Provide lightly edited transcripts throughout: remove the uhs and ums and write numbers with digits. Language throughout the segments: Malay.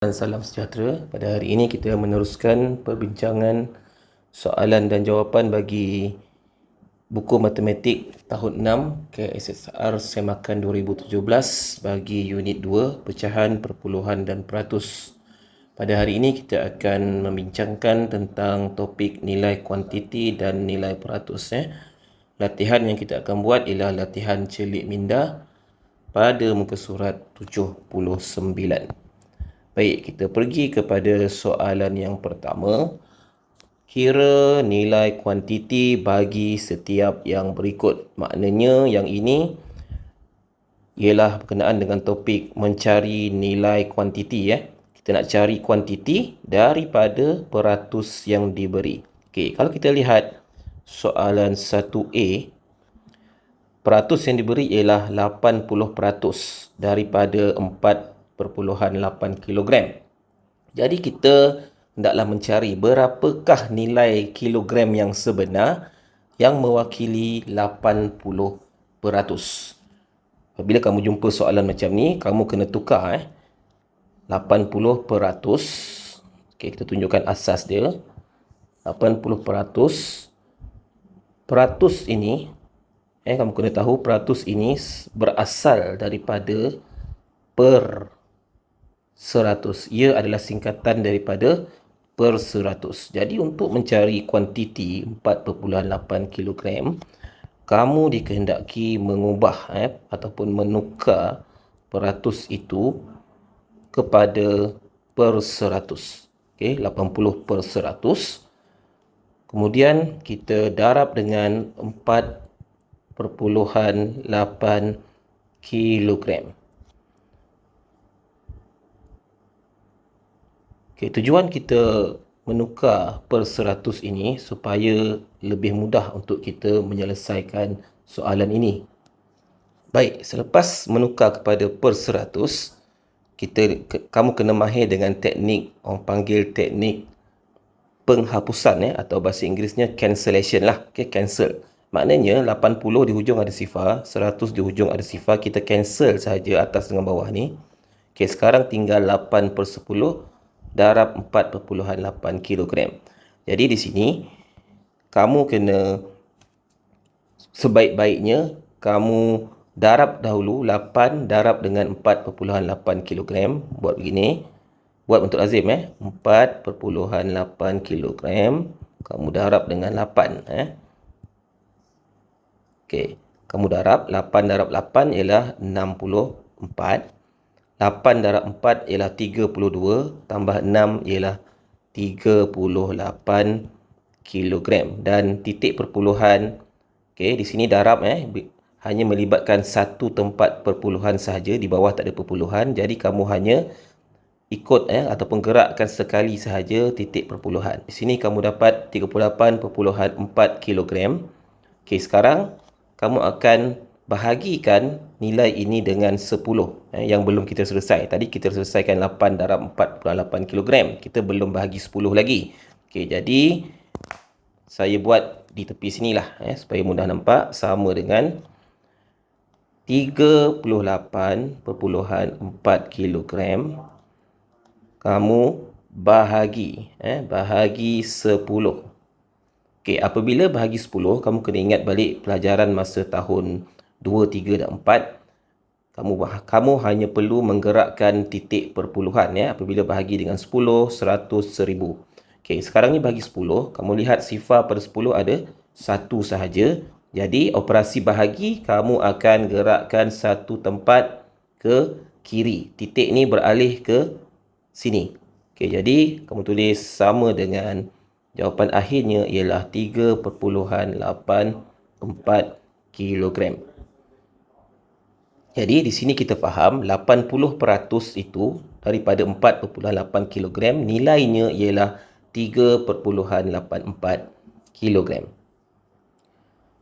dan salam sejahtera. Pada hari ini kita meneruskan perbincangan soalan dan jawapan bagi buku matematik tahun 6 KSSR Semakan 2017 bagi unit 2 pecahan, perpuluhan dan peratus. Pada hari ini kita akan membincangkan tentang topik nilai kuantiti dan nilai peratus. Latihan yang kita akan buat ialah latihan celik minda pada muka surat 79. Baik, kita pergi kepada soalan yang pertama. Kira nilai kuantiti bagi setiap yang berikut. Maknanya yang ini ialah berkenaan dengan topik mencari nilai kuantiti. Kita nak cari kuantiti daripada peratus yang diberi. Okey, kalau kita lihat soalan 1A, peratus yang diberi ialah 80% daripada 4,8 kilogram. Jadi kita hendaklah mencari berapakah nilai kilogram yang sebenar yang mewakili 80%. Apabila kamu jumpa soalan macam ni, kamu kena tukar 80%. Okey, kita tunjukkan asas dia. 80%. Peratus ini, kamu kena tahu peratus ini berasal daripada per 100. Ia adalah singkatan daripada per 100. Jadi untuk mencari kuantiti 4,8 kilogram, kamu dikehendaki mengubah ataupun menukar peratus itu kepada per 100. Okey, 80 per 100. Kemudian kita darab dengan 4,8 kilogram. Okay, tujuan kita menukar per 100 ini supaya lebih mudah untuk kita menyelesaikan soalan ini. Baik, selepas menukar kepada per 100, kamu kena mahir dengan teknik, orang panggil teknik penghapusan atau bahasa Inggerisnya cancellation lah. Okay, cancel. Maknanya 80 di hujung ada sifar, 100 di hujung ada sifar, kita cancel saja atas dengan bawah ni. Okay, sekarang tinggal 8 per 10 darab 4,8 kilogram. Jadi di sini kamu kena sebaik-baiknya kamu darab dahulu 8 darab dengan 4,8 kilogram. Buat begini. Buat untuk lazim 4,8 kilogram. Kamu darab dengan 8 Okey, kamu darab 8 darab 8 ialah 64. 8 darab 4 ialah 32, tambah 6 ialah 38 kilogram. Dan titik perpuluhan, okey, di sini darab hanya melibatkan satu tempat perpuluhan sahaja, di bawah tak ada perpuluhan. Jadi kamu hanya ikut ataupun gerakkan sekali sahaja titik perpuluhan. Di sini kamu dapat 38,4 kilogram. Okey, sekarang kamu akan bahagikan nilai ini dengan 10 yang belum kita selesai. Tadi kita selesaikan 8 darab 4,8 kilogram. Kita belum bahagi 10 lagi. Okey, jadi saya buat di tepi sinilah supaya mudah nampak. Sama dengan 38,4 kilogram kamu bahagi 10. Okey, apabila bahagi 10, kamu kena ingat balik pelajaran masa tahun 2, 3 dan 4. Kamu hanya perlu menggerakkan titik perpuluhan apabila bahagi dengan 10, 100, 1000. Okey, sekarang ni bagi 10, kamu lihat sifar pada 10 ada 1 sahaja. Jadi operasi bahagi kamu akan gerakkan satu tempat ke kiri. Titik ni beralih ke sini. Okey, jadi kamu tulis sama dengan jawapan akhirnya ialah 3,84 kilogram. Jadi di sini kita faham 80% itu daripada 4,8 kilogram, nilainya ialah 3,84 kilogram.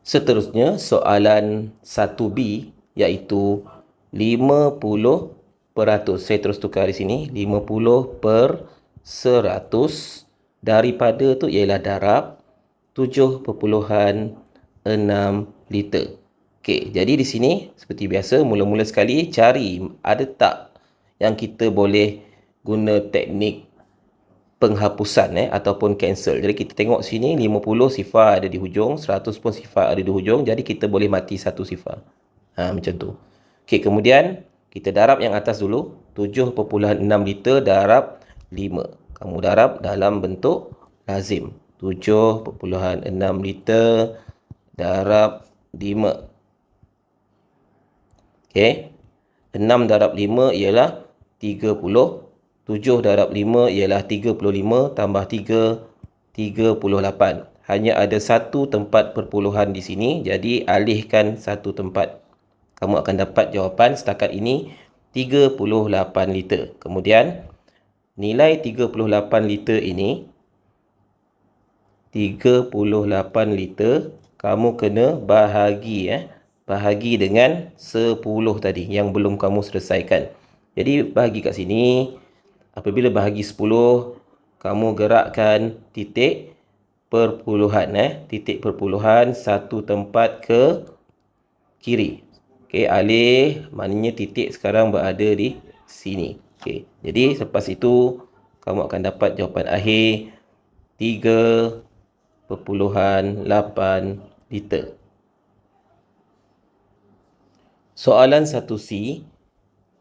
Seterusnya soalan 1B iaitu 50%. Saya terus tukar di sini 50 per 100 daripada tu ialah darab 7,6 liter. Okey, jadi di sini seperti biasa mula-mula sekali cari ada tak yang kita boleh guna teknik penghapusan ataupun cancel. Jadi kita tengok sini 50 sifar ada di hujung, 100 pun sifar ada di hujung. Jadi kita boleh mati satu sifar. Macam tu. Okey, kemudian kita darab yang atas dulu. 7.6 liter darab 5. Kamu darab dalam bentuk lazim. 7.6 liter darab 5. Okey. 6 darab 5 ialah 30. 7 darab 5 ialah 35 tambah 3, 38. Hanya ada satu tempat perpuluhan di sini. Jadi alihkan satu tempat. Kamu akan dapat jawapan setakat ini 38 liter. Kemudian nilai 38 liter ini, 38 liter, kamu kena bahagi bahagi dengan 10 tadi yang belum kamu selesaikan. Jadi bahagi kat sini. Apabila bahagi 10, kamu gerakkan titik perpuluhan titik perpuluhan satu tempat ke kiri. Okey, alih, maknanya titik sekarang berada di sini. Okey, jadi selepas itu kamu akan dapat jawapan akhir 3.8 liter. Soalan 1C,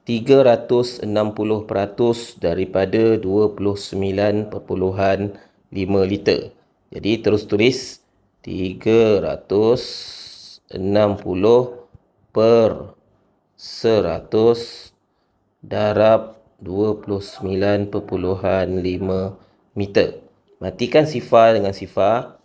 360% daripada 29.5 liter. Jadi terus tulis 360 per 100 darab 29.5 meter. Matikan sifar dengan sifar.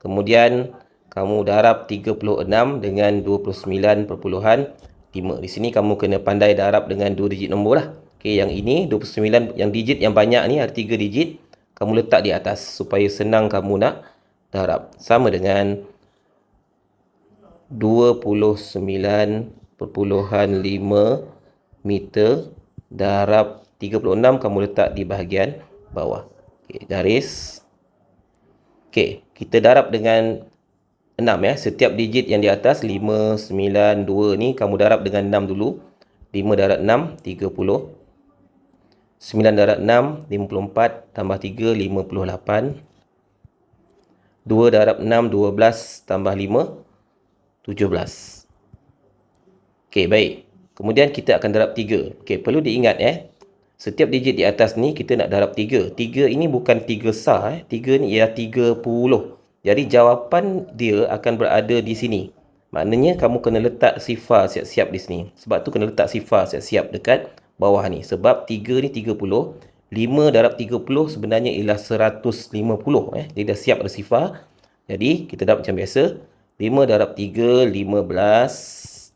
Kemudian kamu darab 36 dengan 29.5. Di sini kamu kena pandai darab dengan 2 digit nombor lah. Okey, yang ini 29, yang digit yang banyak ni ada 3 digit. Kamu letak di atas supaya senang kamu nak darab. Sama dengan 29.5 meter darab 36, kamu letak di bahagian bawah. Okey, garis. Okey, kita darab dengan 6 Setiap digit yang di atas 5, 9, 2 ni kamu darab dengan 6 dulu. 5 darab 6, 30. 9 darab 6, 54. Tambah 3, 58. 2 darab 6, 12. Tambah 5, 17. Okey, baik. Kemudian kita akan darab 3. Okey, perlu diingat setiap digit di atas ni kita nak darab 3. 3 ini bukan 3 sah 3 ni ialah 30. Jadi jawapan dia akan berada di sini. Maknanya kamu kena letak sifar siap-siap di sini. Sebab tu kena letak sifar siap-siap dekat bawah ni. Sebab 3 ni 30. 5 darab 30 sebenarnya ialah 150. Dia dah siap ada sifar. Jadi kita darab macam biasa. 5 darab 3, 15.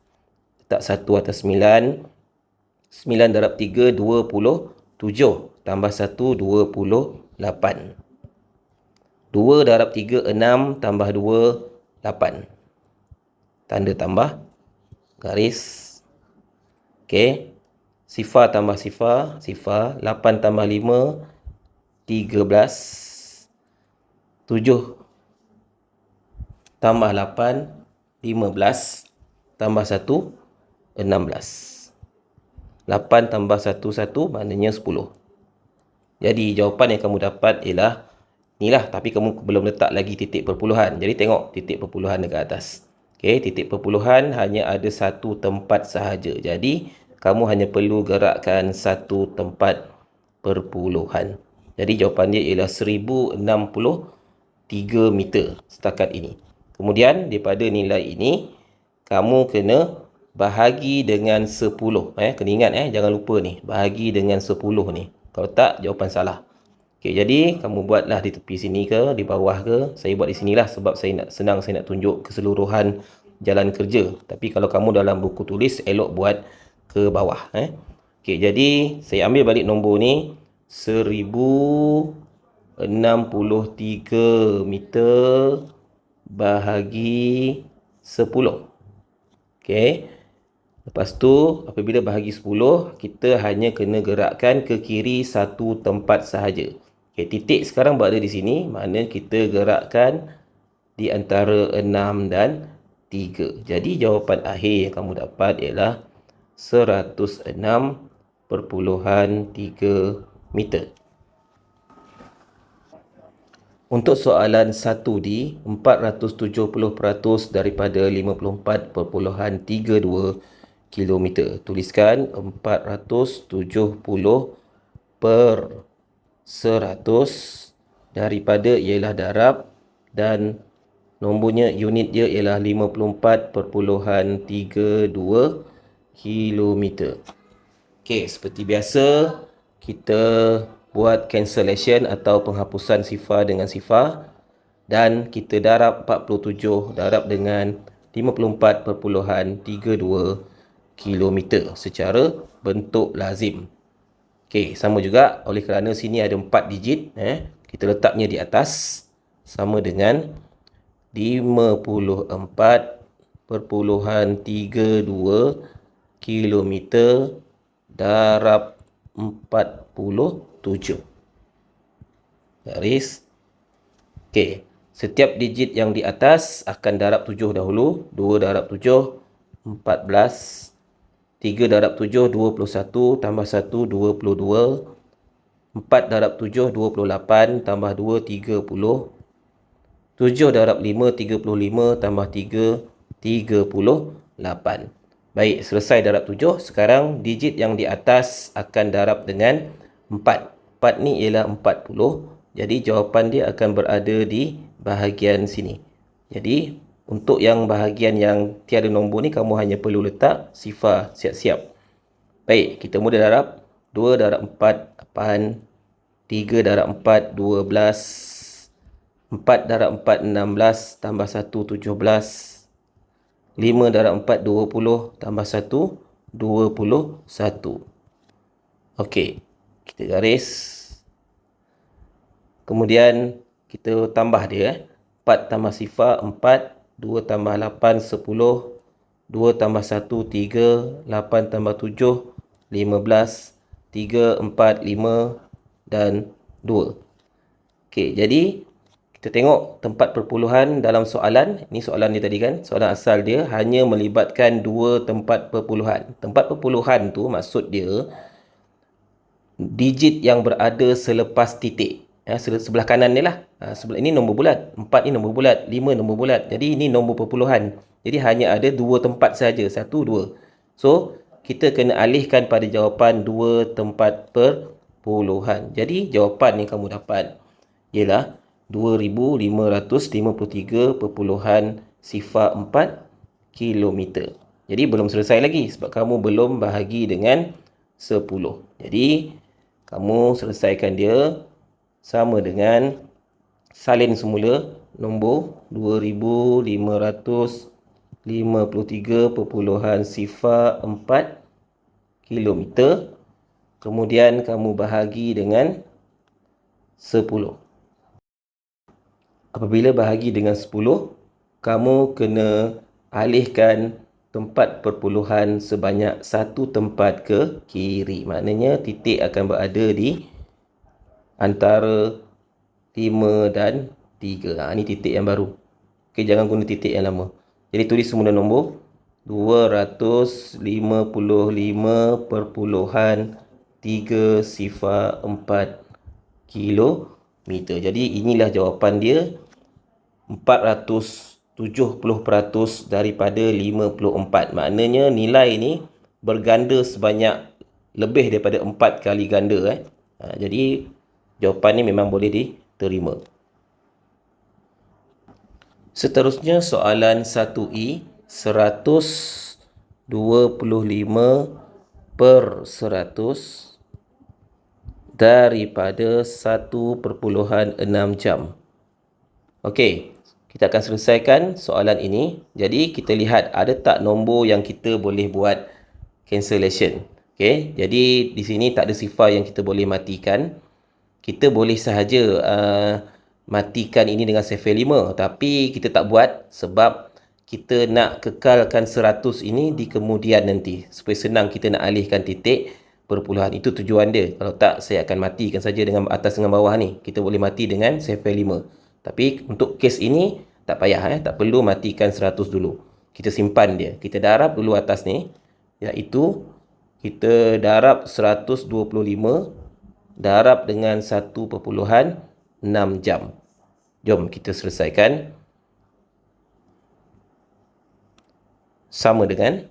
Letak 1 atas 9. 9 darab 3, 27. Tambah 1, 28. 2 darab 3, 6. Tambah 2, 8. Tanda tambah. Garis. Okey. Sifar tambah sifar. Sifar. 8 tambah 5, 13. 7 tambah 8, 15. Tambah 1, 16. 8 tambah 1, 1. Maknanya 10. Jadi jawapan yang kamu dapat ialah inilah, tapi kamu belum letak lagi titik perpuluhan. Jadi tengok titik perpuluhan dekat atas. Okey, titik perpuluhan hanya ada satu tempat sahaja. Jadi kamu hanya perlu gerakkan satu tempat perpuluhan. Jadi jawapan dia ialah 1063 meter setakat ini. Kemudian daripada nilai ini kamu kena bahagi dengan 10. Kena ingat jangan lupa ni, bahagi dengan 10 ni. Kalau tak, jawapan salah. Okey, jadi kamu buatlah di tepi sini ke, di bawah ke. Saya buat di sinilah sebab saya nak tunjuk keseluruhan jalan kerja. Tapi kalau kamu dalam buku tulis, elok buat ke bawah. Okey, jadi saya ambil balik nombor ni. 1063 meter bahagi 10. Okey. Lepas tu, apabila bahagi 10, kita hanya kena gerakkan ke kiri satu tempat sahaja. Okey, titik sekarang berada di sini. Mana kita gerakkan di antara 6 dan 3. Jadi jawapan akhir yang kamu dapat ialah 106.3 meter. Untuk soalan 1D, 470% daripada 54.32 km. Tuliskan 470 per 100 daripada ialah darab dan nombornya, unit dia ialah 54.32 km. Okey, seperti biasa kita buat cancellation atau penghapusan sifar dengan sifar dan kita darab 47 darab dengan 54.32 km secara bentuk lazim. Okey, sama juga oleh kerana sini ada 4 digit, kita letaknya di atas sama dengan 54.32 km darab 47. Garis. Okey, setiap digit yang di atas akan darab 7 dahulu. 2 darab 7, 14. 3 darab 7, 21. Tambah 1, 22. 4 darab 7, 28. Tambah 2, 30. 7 darab 5, 35. Tambah 3, 38. Baik, selesai darab 7. Sekarang digit yang di atas akan darab dengan 4. 4 ni ialah 40. Jadi jawapan dia akan berada di bahagian sini. Jadi untuk yang bahagian yang tiada nombor ni, kamu hanya perlu letak sifar siap-siap. Baik, kita mula darab. 2 darab 4, 8. 3 darab 4, 12. 4 darab 4, 16. Tambah 1, 17. 5 darab 4, 20. Tambah 1, 21. Okey, kita garis. Kemudian kita tambah dia. 4 tambah sifar, 4. 2 tambah 8, 10. 2 tambah 1, 3. 8 tambah 7, 15. 3, 4, 5 dan 2. Okey, jadi kita tengok tempat perpuluhan dalam soalan. Ini soalan dia tadi kan. Soalan asal dia hanya melibatkan 2 tempat perpuluhan. Tempat perpuluhan tu maksud dia digit yang berada selepas titik. Sebelah kanan ni lah. Sebelah ini nombor bulat. 4 ni nombor bulat. 5 nombor bulat. Jadi ini nombor perpuluhan. Jadi hanya ada 2 tempat saja. 1, 2. So, kita kena alihkan pada jawapan 2 tempat perpuluhan. Jadi jawapan yang kamu dapat ialah 2553.04 km. Jadi belum selesai lagi sebab kamu belum bahagi dengan 10. Jadi kamu selesaikan dia sama dengan salin semula nombor 2553.04 km. Kemudian kamu bahagi dengan 10. Apabila bahagi dengan 10, kamu kena alihkan tempat perpuluhan sebanyak 1 tempat ke kiri. Maknanya titik akan berada di antara 5 dan 3. Ini titik yang baru. Okey, jangan guna titik yang lama. Jadi tulis semula nombor 255.304 kilometer. Jadi inilah jawapan dia. 470% daripada 54. Maknanya nilai ni berganda sebanyak lebih daripada 4 kali ganda. Jadi jawapan ni memang boleh diterima. Seterusnya soalan 1E. 125/100 daripada 1.6 jam. Okey, kita akan selesaikan soalan ini. Jadi kita lihat ada tak nombor yang kita boleh buat cancellation. Okey, jadi di sini tak ada sifar yang kita boleh matikan. Kita boleh sahaja matikan ini dengan sifar 5, tapi kita tak buat sebab kita nak kekalkan 100 ini di kemudian nanti supaya senang kita nak alihkan titik perpuluhan. Itu tujuan dia. Kalau tak, saya akan matikan saja dengan atas dengan bawah ni. Kita boleh mati dengan sifar 5. Tapi untuk kes ini tak payah, tak perlu matikan 100 dulu. Kita simpan dia. Kita darab dulu atas ni, iaitu kita darab 125 darab dengan 1.6 jam. Jom kita selesaikan. Sama dengan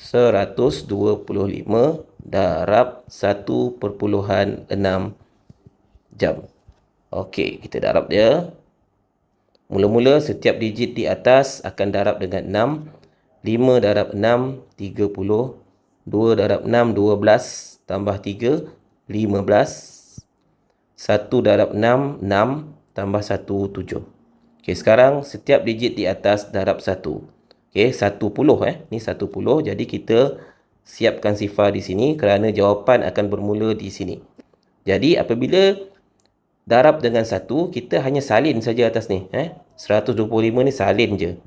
125 darab 1.6 jam. Okey, kita darab dia. Mula-mula setiap digit di atas akan darab dengan 6. 5 darab 6, 30. 2 darab 6, 12. Tambah 3, 15. 1 darab 6, 6. Tambah 1, 7. Okey, sekarang setiap digit di atas darab 1. Okey, 10. Ni 10. Jadi kita siapkan sifar di sini kerana jawapan akan bermula di sini. Jadi apabila darab dengan 1, kita hanya salin saja atas ni. 125 ni salin je.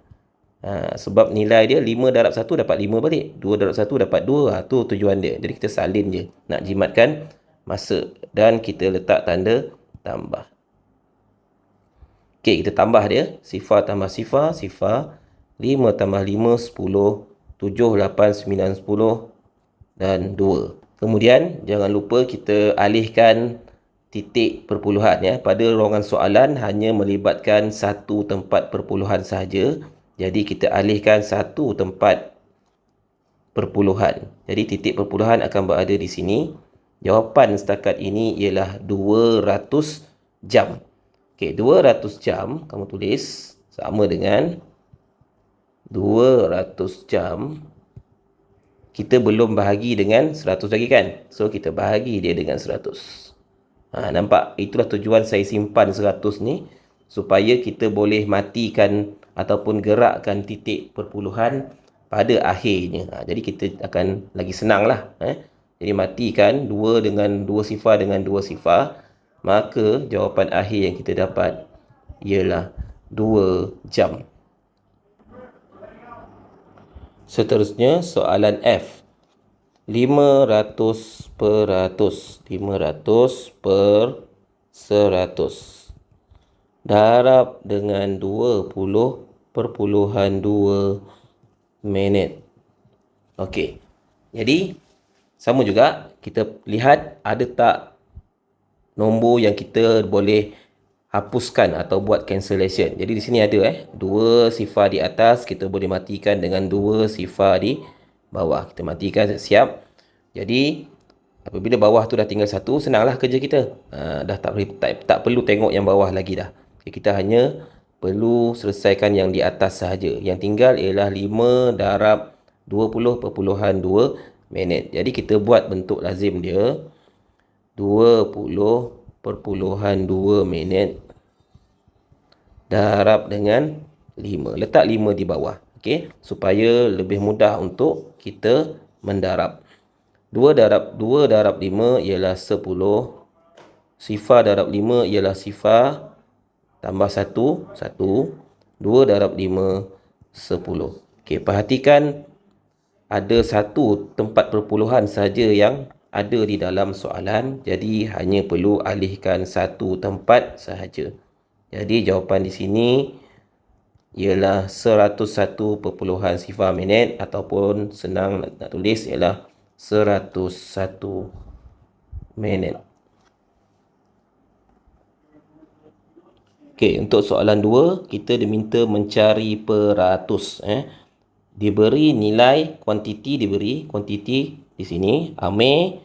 Sebab nilai dia 5 darab 1 dapat 5 balik. 2 darab 1 dapat 2. Tu tujuan dia. Jadi kita salin je. Nak jimatkan masa. Dan kita letak tanda tambah. Okey, kita tambah dia. Sifar tambah sifar. Sifar. 5 tambah 5, 10. 7, 8, 9, 10. Dan 2. Kemudian, jangan lupa kita alihkan titik perpuluhan. Pada ruangan soalan hanya melibatkan satu tempat perpuluhan sahaja. Jadi, kita alihkan satu tempat perpuluhan. Jadi, titik perpuluhan akan berada di sini. Jawapan setakat ini ialah 200 jam. Okey, 200 jam kamu tulis sama dengan 200 jam. Kita belum bahagi dengan 100 lagi kan? So, kita bahagi dia dengan 100. Nampak? Itulah tujuan saya simpan 100 ni. Supaya kita boleh matikan ataupun gerakkan titik perpuluhan pada akhirnya. Jadi, kita akan lagi senang lah. Jadi, matikan 2 dengan 2 sifar dengan 2 sifar. Maka, jawapan akhir yang kita dapat ialah 2 jam. Seterusnya, soalan F. 500 per 100. Darab dengan 20.2 minit. Okey. Jadi, sama juga. Kita lihat ada tak nombor yang kita boleh hapuskan atau buat cancellation. Jadi di sini ada 2 sifar di atas, kita boleh matikan dengan 2 sifar di bawah. Kita matikan, siap. Jadi apabila bawah tu dah tinggal 1, senanglah kerja kita. Dah tak perlu tengok yang bawah lagi dah. Kita hanya perlu selesaikan yang di atas sahaja. Yang tinggal ialah 5 darab 20.2 minit. Jadi kita buat bentuk lazim dia. 20.2 minit darab dengan 5. Letak 5 di bawah. Okey, supaya lebih mudah untuk kita mendarab. 2 darab 5 ialah 10. Sifar darab 5 ialah sifar. Tambah 1. 2 darab 5, 10. Okey, perhatikan ada satu tempat perpuluhan saja yang ada di dalam soalan. Jadi hanya perlu alihkan satu tempat sahaja. Jadi jawapan di sini ialah 101 perpuluhan sifar minit, ataupun senang nak tulis ialah 101 minit. Okey, untuk soalan 2, kita diminta mencari peratus. Diberi nilai kuantiti, di sini Amir.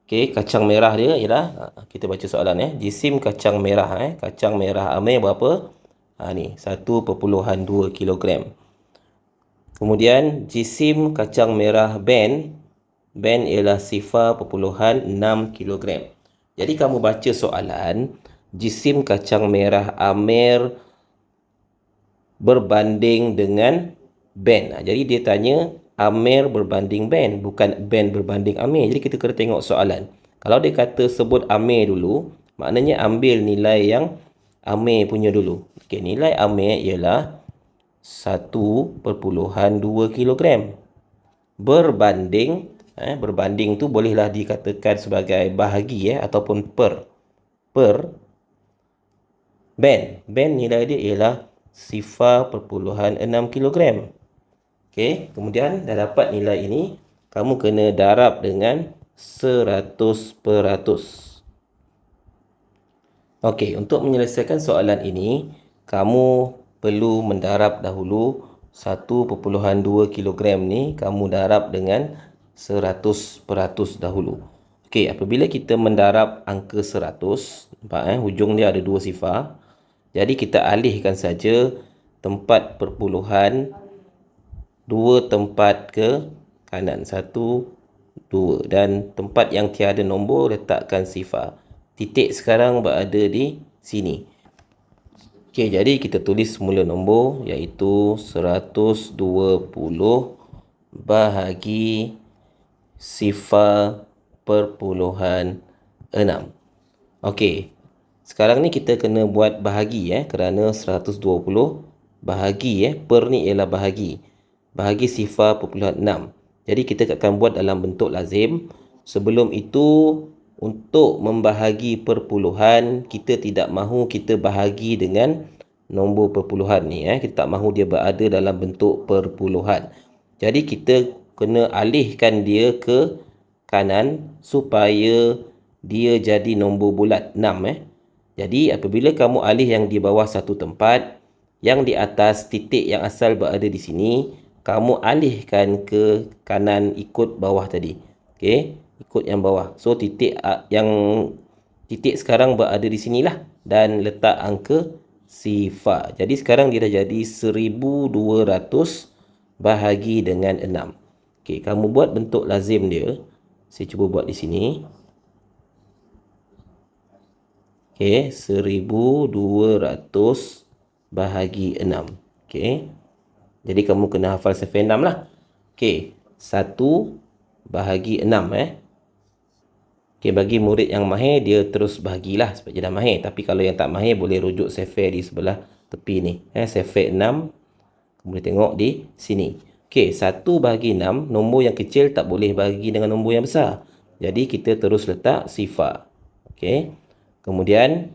Okey, kacang merah dia ialah, kita baca soalan jisim kacang merah. Kacang merah Amir berapa? Ni 1.2 kilogram. Kemudian jisim kacang merah Ben ialah 0.6 kilogram. Jadi kamu baca soalan, jisim kacang merah Amir berbanding dengan Ben. Jadi dia tanya Amir berbanding Ben, bukan Ben berbanding Amir. Jadi kita kena tengok soalan. Kalau dia kata sebut Amir dulu, maknanya ambil nilai yang Amir punya dulu. Okey, nilai Amir ialah 1.2 kilogram. Berbanding, berbanding tu bolehlah dikatakan sebagai bahagi ataupun per Ben. Ben nilai dia ialah 0.6 kilogram. Okey, kemudian dah dapat nilai ini, kamu kena darab dengan 100%. Okey, untuk menyelesaikan soalan ini, kamu perlu mendarab dahulu 1.2 kilogram ni, kamu darab dengan 100% dahulu. Okey, apabila kita mendarab angka 100, nampak hujung dia ada 2 sifar. Jadi kita alihkan saja tempat perpuluhan 2 tempat ke kanan, 1, 2, dan tempat yang tiada nombor letakkan sifar. Titik sekarang berada di sini. Okey, jadi kita tulis semula nombor iaitu 120 bahagi sifar perpuluhan 6. Okey, sekarang ni kita kena buat bahagi kerana 120 bahagi per ni ialah bahagi. Bahagi sifar perpuluhan 6. Jadi kita akan buat dalam bentuk lazim. Sebelum itu, untuk membahagi perpuluhan, kita tidak mahu kita bahagi dengan nombor perpuluhan ni. Kita tak mahu dia berada dalam bentuk perpuluhan. Jadi kita kena alihkan dia ke kanan supaya dia jadi nombor bulat 6. Jadi apabila kamu alih yang di bawah satu tempat, yang di atas titik yang asal berada di sini, kamu alihkan ke kanan ikut bawah tadi. Okey, ikut yang bawah. So titik sekarang berada di sinilah dan letak angka sifar. Jadi sekarang dia dah jadi 1200 bahagi dengan 6. Okey, kamu buat bentuk lazim dia. Saya cuba buat di sini. Okey, 1200 bahagi 6. Okey. Jadi kamu kena hafal sifar 6 lah. Okey, 1 bahagi 6 Okey, bagi murid yang mahir dia terus bahagilah sebab dia dah mahir. Tapi kalau yang tak mahir boleh rujuk sifar di sebelah tepi ni. Sifar 6. Kamu boleh tengok di sini. Okey, 1 bahagi 6, nombor yang kecil tak boleh bahagi dengan nombor yang besar. Jadi kita terus letak sifar. Okey. Kemudian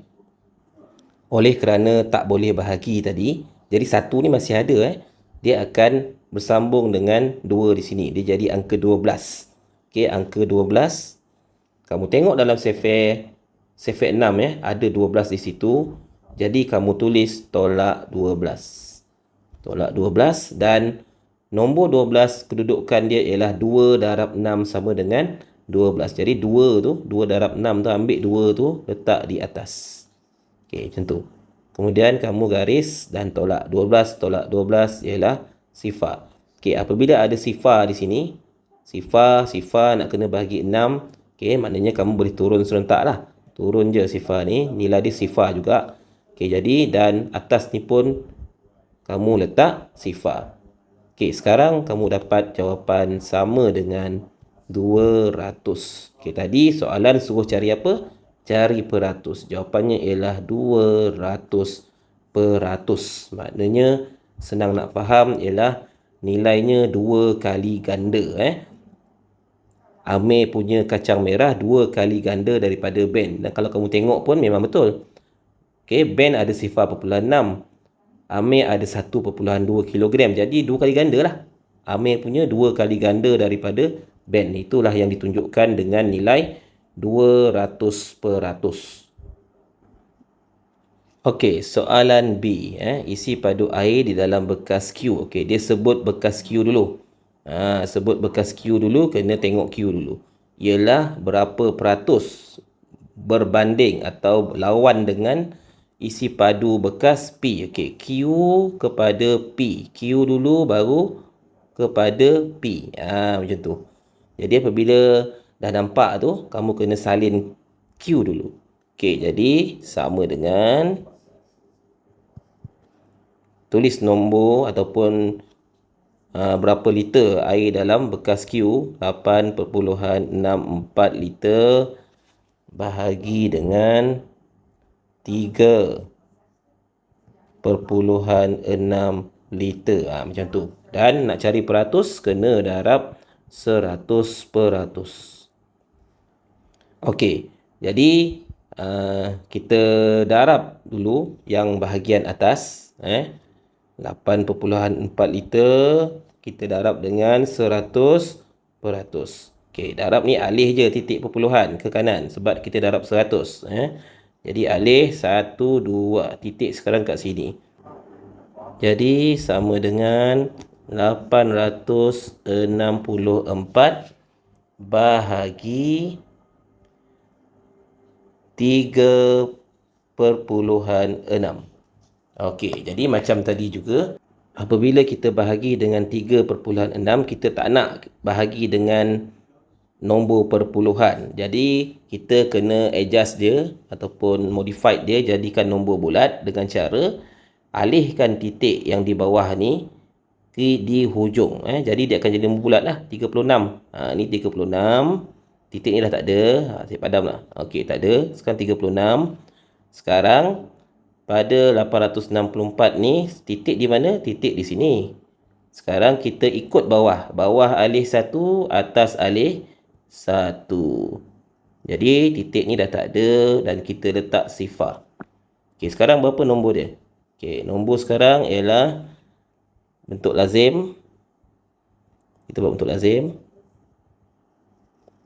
oleh kerana tak boleh bahagi tadi, jadi 1 ni masih ada dia akan bersambung dengan 2 di sini. Dia jadi angka 12. Okey, angka 12. Kamu tengok dalam sifar 6 ada 12 di situ. Jadi kamu tulis tolak 12. Tolak 12 dan nombor 12 kedudukan dia ialah 2 darab 6 sama dengan 12. Jadi 2 tu, 2 darab 6 tu, ambil 2 tu letak di atas. Okey, macam tu. Kemudian kamu garis dan tolak 12 ialah sifar. Okey, apabila ada sifar di sini, sifar nak kena bahagi 6. Okey, maknanya kamu boleh turun serentak lah. Turun je sifar ni, nilai dia sifar juga. Okey, jadi dan atas ni pun kamu letak sifar. Okey, sekarang kamu dapat jawapan sama dengan 200. Okey, tadi soalan suruh cari apa? Cari peratus. Jawapannya ialah 200%. Maknanya senang nak faham ialah nilainya 2 kali ganda. Amir punya kacang merah 2 kali ganda daripada Ben. Dan kalau kamu tengok pun memang betul. Okey, Ben ada sifar 0.6. Amir ada 1.2 kilogram. Jadi 2 kali ganda lah. Amir punya 2 kali ganda daripada Ben. Itulah yang ditunjukkan dengan nilai 200%. Okey, soalan B. Isi padu air di dalam bekas Q. Okey, dia sebut bekas Q dulu. Sebut bekas Q dulu, kena tengok Q dulu. Ialah berapa peratus berbanding atau lawan dengan isi padu bekas P. Okey, Q kepada P. Q dulu baru kepada P. Macam tu. Jadi apabila dah nampak tu, kamu kena salin Q dulu. Okey, jadi sama dengan tulis nombor ataupun berapa liter air dalam bekas Q. 8.64 liter bahagi dengan 3.6 liter. Macam tu. Dan nak cari peratus, kena darab 100%. Okey, jadi kita darab dulu yang bahagian atas. 8.4 liter kita darab dengan 100%. Okey, darab ni alih je titik perpuluhan ke kanan sebab kita darab 100. Jadi alih 1, 2. Titik sekarang kat sini. Jadi sama dengan 864 bahagi 3/6. Okey, jadi macam tadi juga, apabila kita bahagi dengan 3/6, kita tak nak bahagi dengan nombor perpuluhan. Jadi kita kena adjust dia ataupun modified dia jadikan nombor bulat dengan cara alihkan titik yang di bawah ni di hujung. Jadi dia akan jadi nombor bulat lah, 36. Ni 36. Titik ni dah tak ada. Saya padam lah. Okey, tak ada. Sekarang 36. Sekarang pada 864 ni, titik di mana? Titik di sini. Sekarang kita ikut bawah. Bawah alih 1, atas alih 1. Jadi titik ni dah tak ada dan kita letak sifar. Okey, sekarang berapa nombor dia? Okey, nombor sekarang ialah bentuk lazim. Kita buat bentuk lazim.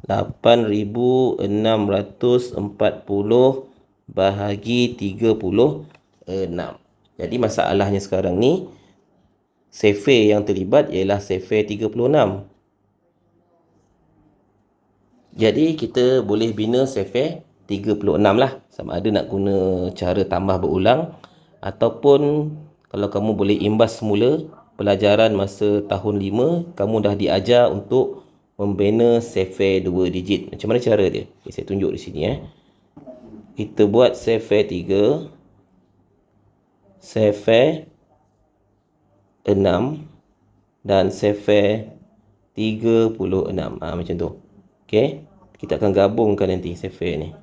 8640 bahagi 36. Jadi masalahnya sekarang ni, sefer yang terlibat ialah sefer 36. Jadi kita boleh bina sefer 36 lah. Sama ada nak guna cara tambah berulang ataupun kalau kamu boleh imbas semula pelajaran masa tahun 5, kamu dah diajar untuk membina sefer 2 digit. Macam mana cara dia? Okay, saya tunjuk di sini. Kita buat sefer 3, sefer 6 dan sefer 36. Macam tu. Okey, kita akan gabungkan nanti sefer ni.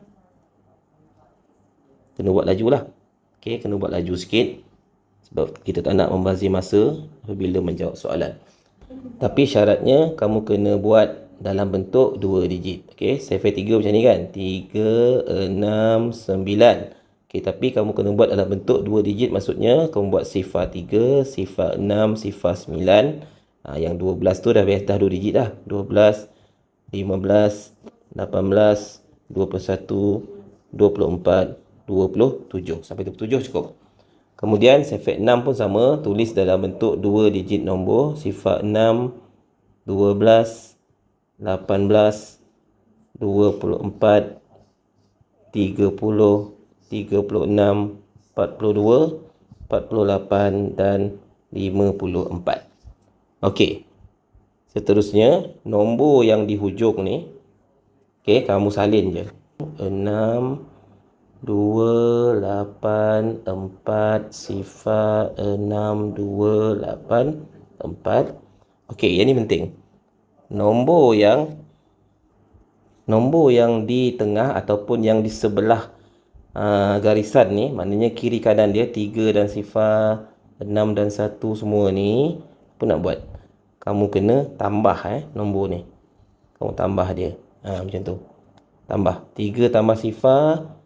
Kena buat laju lah. Okey, kena buat laju sikit sebab kita tak nak membazir masa apabila menjawab soalan. Tapi syaratnya kamu kena buat dalam bentuk 2 digit. Okey, sefer 3 macam ni kan? 3, 6, 9. Okey, tapi kamu kena buat dalam bentuk 2 digit, maksudnya kamu buat sifar 3, sifar 6, sifar 9. Yang 12 tu dah 2 digit dah. 12, 15, 18, 21, 24, 27. Sampai 27 cukup. Kemudian sefer 6 pun sama, tulis dalam bentuk 2 digit nombor. Sifar 6, 12, 18, 24, 30, 36, 42, 48 dan 54. Okey. Seterusnya, nombor yang di hujung ni, okey, kamu salin je. 6, 2, 8, 4, sifar 6, 2, 8, 4. Okey, yang ni penting. Nombor yang di tengah ataupun yang di sebelah garisan ni, maknanya kiri kanan dia, 3 dan sifar, 6 dan 1 semua ni, apa nak buat? Kamu kena tambah nombor ni. Kamu tambah dia. Macam tu. Tambah. 3 tambah sifar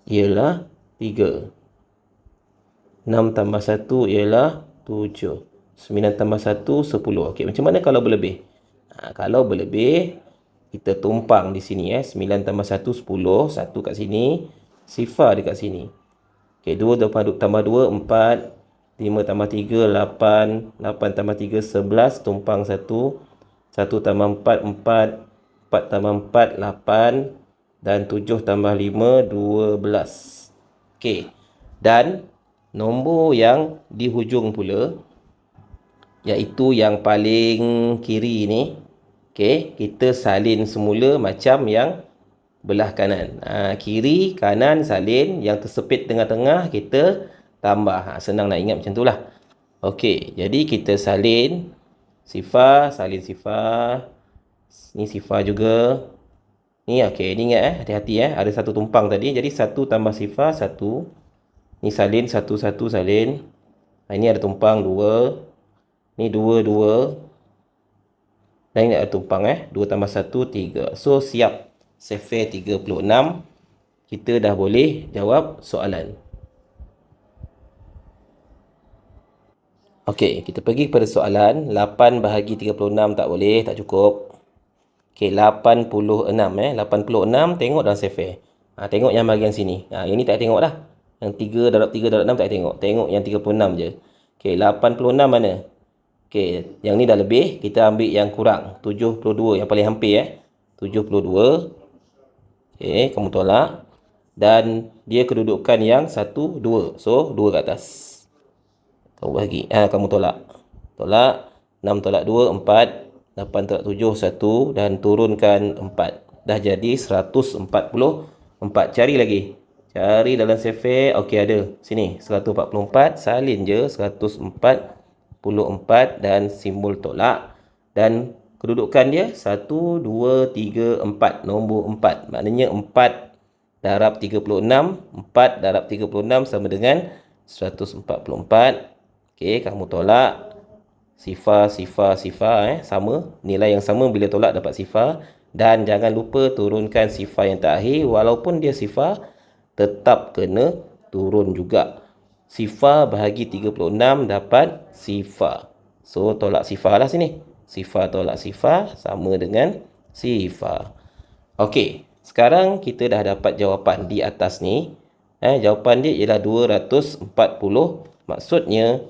ialah 3. 6 tambah 1 ialah 7. 9 tambah 1, 10. Okey, macam mana kalau berlebih? Kalau berlebih, kita tumpang di sini. 9 tambah 1, 10. 1 kat sini. Sifar dekat sini. Okey, 2 tambah 2, 4. 5 tambah 3, 8. 8 tambah 3, 11. Tumpang 1. 1 tambah 4, 4. 4 tambah 4, 8. Dan 7 tambah 5, 12. Okey. Dan nombor yang di hujung pula, iaitu yang paling kiri ni, okey, kita salin semula macam yang belah kanan. Kiri, kanan salin, yang tersepit tengah-tengah kita tambah. Senang nak ingat macam tu lah. Okey, jadi kita salin sifar, salin sifar. Ni sifar juga. Ni okey, ni ingat hati-hati ada satu tumpang tadi. Jadi 1 tambah sifar 1. Ni salin 1 1 salin. Ini ada tumpang 2. Ni 2 2. Dan ini ada tumpang 2 tambah 1 3. So siap sefer 36. Kita dah boleh jawab soalan. Okey, kita pergi kepada soalan. 8 bahagi 36 tak boleh, tak cukup. Okey, 86 86 tengok dalam sefer. Tengok yang bahagian sini. Yang ni tak tengok dah. Yang 3 darab 3 darab 6 tak tengok. Tengok yang 36 je. Okey, 86 mana? Okey, yang ni dah lebih. Kita ambil yang kurang. 72 yang paling hampir 72. Okey, kamu tolak. Dan dia kedudukan yang 1, 2. So, 2 kat atas. Kamu bahagi. Kamu tolak. Tolak. 6 tolak 2, 4. 8 tolak 7, 1. Dan turunkan 4. Dah jadi 144. Cari lagi. Cari dalam sefer. Okey, ada. Sini. 144. Salin je. 144. Dan simbol tolak. Dan kedudukan dia 1, 2, 3, 4. Nombor 4. Maknanya 4 darab 36. 4 darab 36 sama dengan 144. Okey, kamu tolak. Sifar. Sama. Nilai yang sama bila tolak dapat sifar. Dan jangan lupa turunkan sifar yang terakhir. Walaupun dia sifar, tetap kena turun juga. Sifar bahagi 36 dapat sifar. So, tolak sifar lah sini. Sifar tolak sifar sama dengan sifar. Okey, sekarang kita dah dapat jawapan di atas ni. Jawapan dia ialah 240. Maksudnya,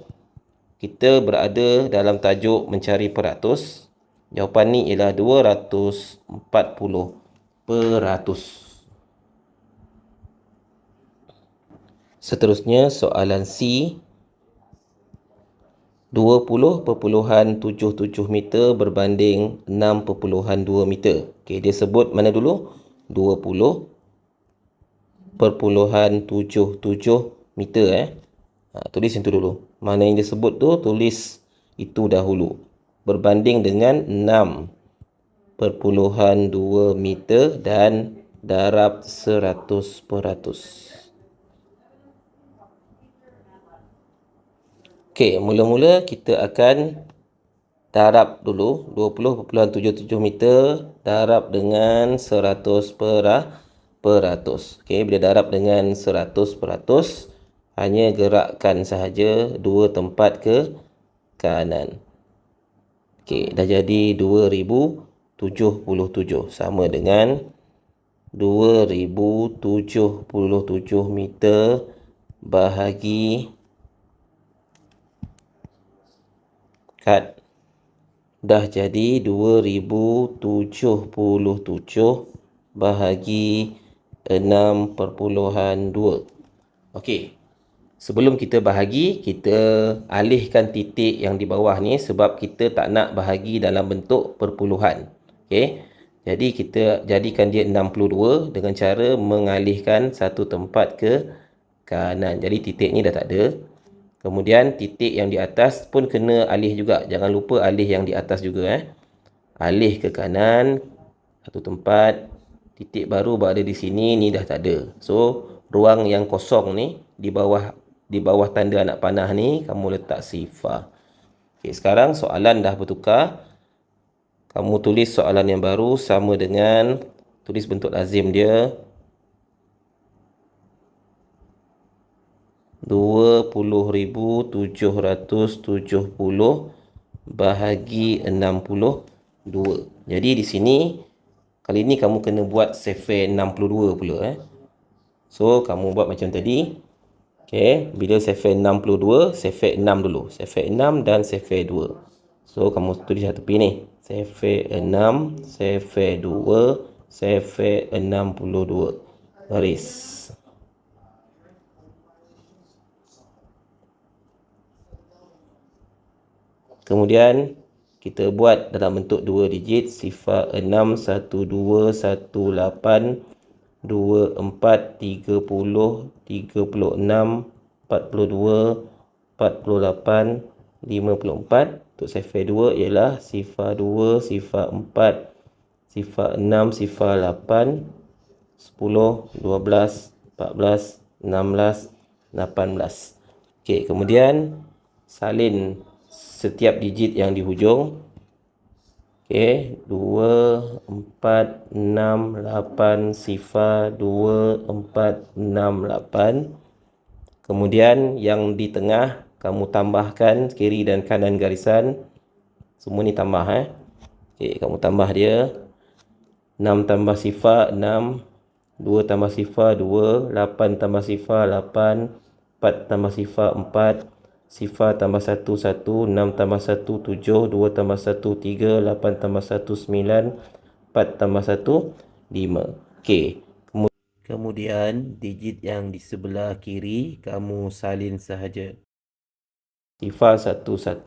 kita berada dalam tajuk mencari peratus. Jawapan ni ialah 240%. Seterusnya soalan C. 20.77 meter berbanding 6.2 meter. Okey, dia sebut mana dulu? 20.77 meter tulis itu dulu. Mana yang dia sebut tu, tulis itu dahulu. Berbanding dengan 6.2 meter dan darab 100%. Okey, mula-mula kita akan darab dulu. 20.77 meter darab dengan 100%. Okey, bila darab dengan 100%, hanya gerakkan sahaja 2 tempat ke kanan. Okey, dah jadi 2077. Sama dengan 2077 meter bahagi kat. Dah jadi 2077 bahagi 6.2. Okey. Sebelum kita bahagi, kita alihkan titik yang di bawah ni sebab kita tak nak bahagi dalam bentuk perpuluhan. Okey. Jadi kita jadikan dia 62 dengan cara mengalihkan satu tempat ke kanan. Jadi titik ni dah tak ada. Kemudian titik yang di atas pun kena alih juga. Jangan lupa alih yang di atas juga. Alih ke kanan satu tempat. Titik baru berada di sini, ni dah tak ada. So, ruang yang kosong ni di bawah tanda anak panah ni kamu letak sifar. Okey, sekarang soalan dah bertukar. Kamu tulis soalan yang baru sama dengan tulis bentuk lazim dia. 20.770 bahagi 62. Jadi di sini kali ni kamu kena buat sefer 62 pula. So kamu buat macam tadi. Okey, bila sefer 62, sefer 6 dulu. Sefer 6 dan sefer 2. So kamu tulis satu tepi ni. Sefer 6, sefer 2, sefer 62. Garis. Kemudian kita buat dalam bentuk 2 digit. Sifar 6, 1, 2, 1, 8, 2, 4, 30, 36, 42, 48, 54. Untuk sifar 2 ialah sifar 2, sifar 4, sifar 6, sifar 8, 10, 12, 14, 16, 18. Okey, kemudian salin setiap digit yang di hujung. Okey, 2, 4, 6, 8, sifar 2, 4, 6, 8. Kemudian yang di tengah kamu tambahkan kiri dan kanan garisan. Semua ni tambah. Okey, kamu tambah dia. 6 tambah sifar 6, 2 tambah sifar 2, 8 tambah sifar 8, 4 tambah sifar 4, sifar tambah 1 1, 6 tambah 1 7, 2 tambah 1 3, 8 tambah 1 9, 4 tambah 1 5. Okey. Kemudian digit yang di sebelah kiri kamu salin sahaja. Sifar 1 1,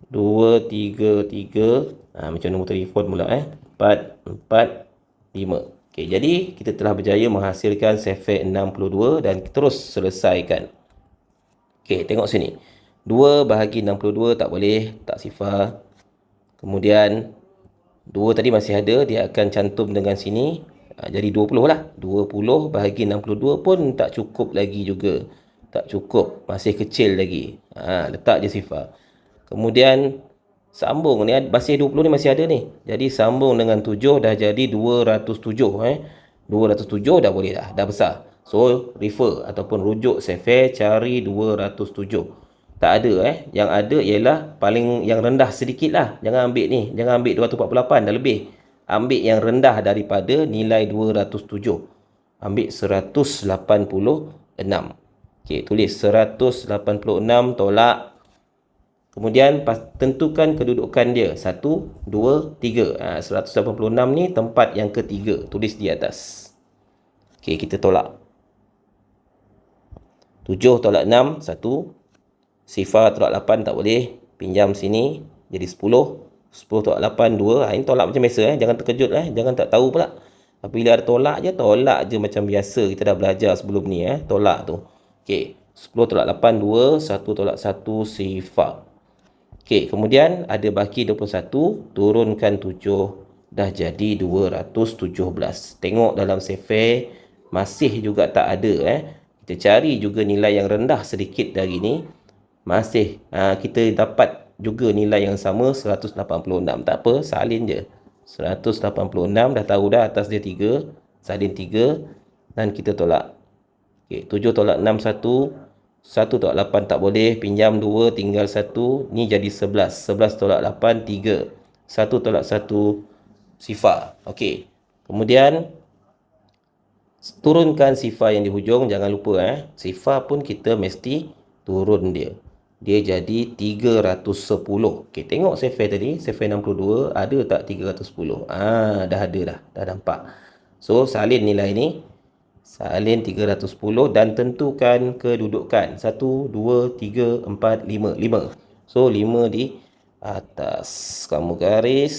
2 3 3, macam nombor telefon pula 4 4 5. Okey, jadi kita telah berjaya menghasilkan sefir 62 dan terus selesaikan. Okey, tengok sini. 2 bahagi 62 tak boleh, tak sifar. Kemudian 2 tadi masih ada, dia akan cantum dengan sini. Jadi 20 lah. 20 bahagi 62 pun tak cukup lagi juga. Tak cukup, masih kecil lagi. Letak je sifar. Kemudian sambung ni, masih 20 ni masih ada ni. Jadi sambung dengan 7 dah jadi 207 207 dah boleh dah besar. So refer ataupun rujuk sefir cari 207. Tak ada Yang ada ialah paling yang rendah sedikit lah. Jangan ambil ni, jangan ambil 248 dah lebih. Ambil yang rendah daripada nilai 207. Ambil 186. Okey, tulis 186 tolak. Kemudian tentukan kedudukan dia. 1, 2, 3. 186 ni tempat yang ketiga. Tulis di atas. Okey, kita tolak. 7 tolak 6, 1. Sifar tolak 8 tak boleh. Pinjam sini. Jadi 10. 10 tolak 8, 2. Ini tolak macam biasa. Jangan terkejut. Jangan tak tahu pula. Apabila ada tolak je macam biasa. Kita dah belajar sebelum ni. Tolak tu. Okey. 10 tolak 8, 2. 1 tolak 1, sifar. Okey, kemudian ada baki 21, turunkan 7, dah jadi 217. Tengok dalam sefir, masih juga tak ada. Kita cari juga nilai yang rendah sedikit dari ni. Masih, kita dapat juga nilai yang sama, 186. Tak apa, salin je. 186, dah tahu dah atas dia 3. Salin 3 dan kita tolak. Okey, 7 tolak 6, 1. 1 tolak 8 tak boleh. Pinjam 2, tinggal 1. Ni jadi 11. 11 tolak 8, 3. 1 tolak 1, sifar. Okey. Kemudian, turunkan sifar yang di hujung. Jangan lupa. Sifar pun kita mesti turun dia. Dia jadi 310. Okey, tengok sefir tadi. Sefir 62. Ada tak 310? Dah ada dah. Dah nampak. So, salin nilai ni. Salin 310 dan tentukan kedudukan. 1, 2, 3, 4, 5. 5. So, 5 di atas. Kamu garis.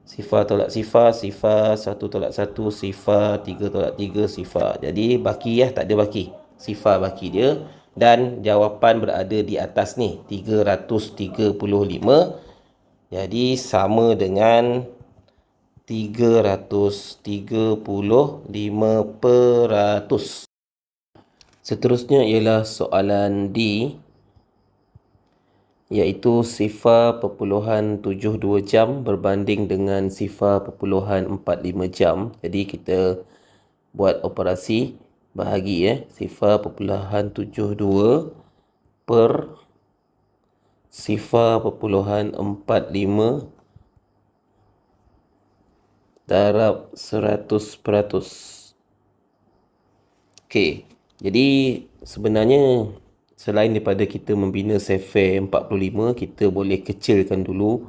Sifar tolak sifar. Sifar 1 tolak 1. Sifar 3 tolak 3. Sifar. Jadi, baki tak ada baki. Sifar baki dia. Dan jawapan berada di atas ni. 335. Jadi, sama dengan 335%. Seterusnya ialah soalan D, iaitu sifar perpuluhan 72 jam berbanding dengan sifar perpuluhan 45 jam. Jadi kita buat operasi bahagi sifar perpuluhan 72 per sifar perpuluhan 45 darab 100%. Okey, jadi sebenarnya selain daripada kita membina sefir 45, kita boleh kecilkan dulu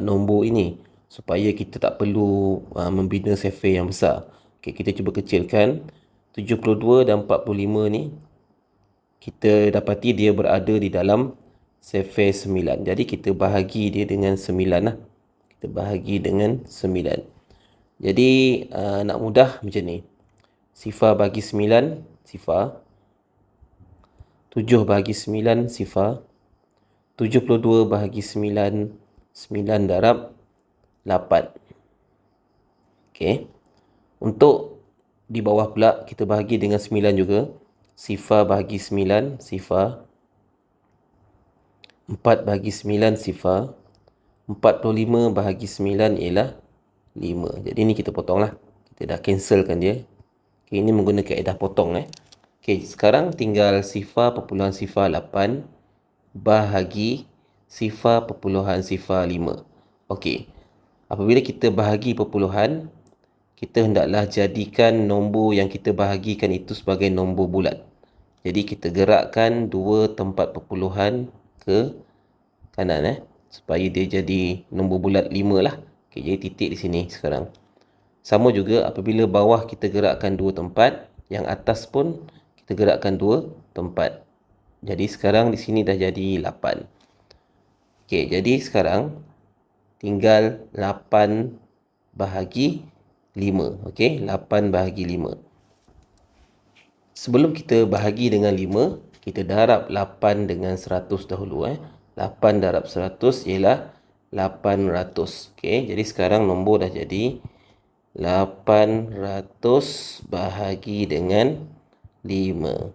nombor ini supaya kita tak perlu membina sefir yang besar. Okey, kita cuba kecilkan. 72 dan 45 ni kita dapati dia berada di dalam sefir 9. Jadi kita bahagi dia dengan 9 lah. Kita bahagi dengan 9. Jadi nak mudah macam ni. Sifar bagi 9, sifar. 7 bahagi 9, sifar. 72 bahagi 9, 9 darab 8. Okey. Untuk di bawah pula, kita bahagi dengan 9 juga. Sifar bahagi 9, sifar. 4 bahagi 9, sifar. 45 bahagi 9 ialah 5. Jadi ni kita potong lah. Kita dah cancelkan dia. Okay, ini menggunakan kaedah potong. Okay, sekarang tinggal sifar perpuluhan sifar 8 bahagi sifar perpuluhan sifar 5. Okay, apabila kita bahagi perpuluhan, kita hendaklah jadikan nombor yang kita bahagikan itu sebagai nombor bulat. Jadi kita gerakkan dua tempat perpuluhan ke kanan supaya dia jadi nombor bulat 5 lah. Okay, jadi titik di sini sekarang. Sama juga apabila bawah kita gerakkan dua tempat, yang atas pun kita gerakkan dua tempat. Jadi sekarang di sini dah jadi 8. Okey, jadi sekarang tinggal 8 bahagi 5. Okey, 8 bahagi 5. Sebelum kita bahagi dengan 5, kita darab 8 dengan 100 dahulu. 8 darab 100 ialah 800. Okey, jadi sekarang nombor dah jadi 800 bahagi dengan 5.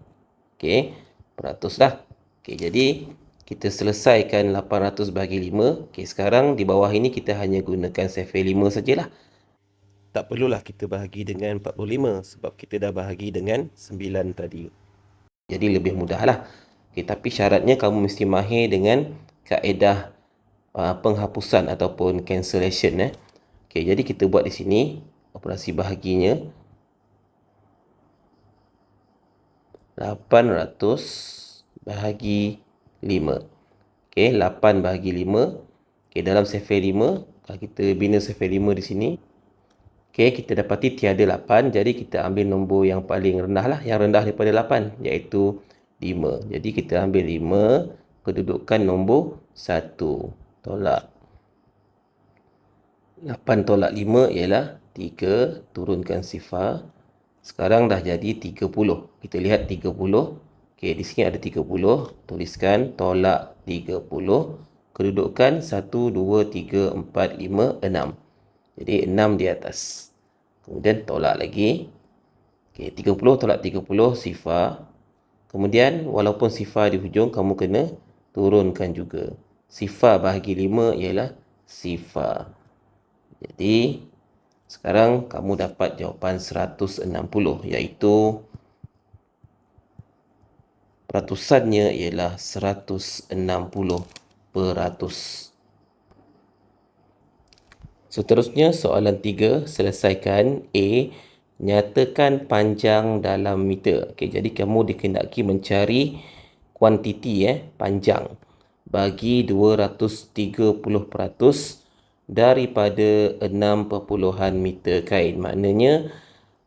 Okey, peratus lah. Okey, jadi kita selesaikan 800 bahagi 5. Okey, sekarang di bawah ini kita hanya gunakan sifar 5 sajalah. Tak perlulah kita bahagi dengan 45 sebab kita dah bahagi dengan 9 tadi. Jadi lebih mudah lah. Okey, tapi syaratnya kamu mesti mahir dengan kaedah penghapusan ataupun cancellation. Okey, jadi kita buat di sini operasi bahaginya. 800 bahagi 5. Okey, 8 bahagi 5. Okey, dalam sifar 5, kalau kita bina sifar 5 di sini, okey, kita dapati tiada 8, jadi kita ambil nombor yang paling rendah lah, yang rendah daripada 8, iaitu 5. Jadi kita ambil 5, kedudukan nombor 1, tolak. 8 tolak 5 ialah 3, turunkan sifar. Sekarang dah jadi 30. Kita lihat 30. Okey, di sini ada 30. Tuliskan tolak 30. Kedudukan 1, 2, 3, 4, 5, 6. Jadi 6 di atas. Kemudian tolak lagi. Okey, 30 tolak 30 sifar. Kemudian walaupun sifar di hujung, kamu kena turunkan juga. Sifar bahagi 5 ialah sifar. Jadi sekarang kamu dapat jawapan 160, iaitu peratusannya ialah 160%. Seterusnya soalan 3, selesaikan. A, nyatakan panjang dalam meter. Okey, jadi kamu dikehendaki mencari kuantiti panjang bagi 230% daripada 6 meter kain. Maknanya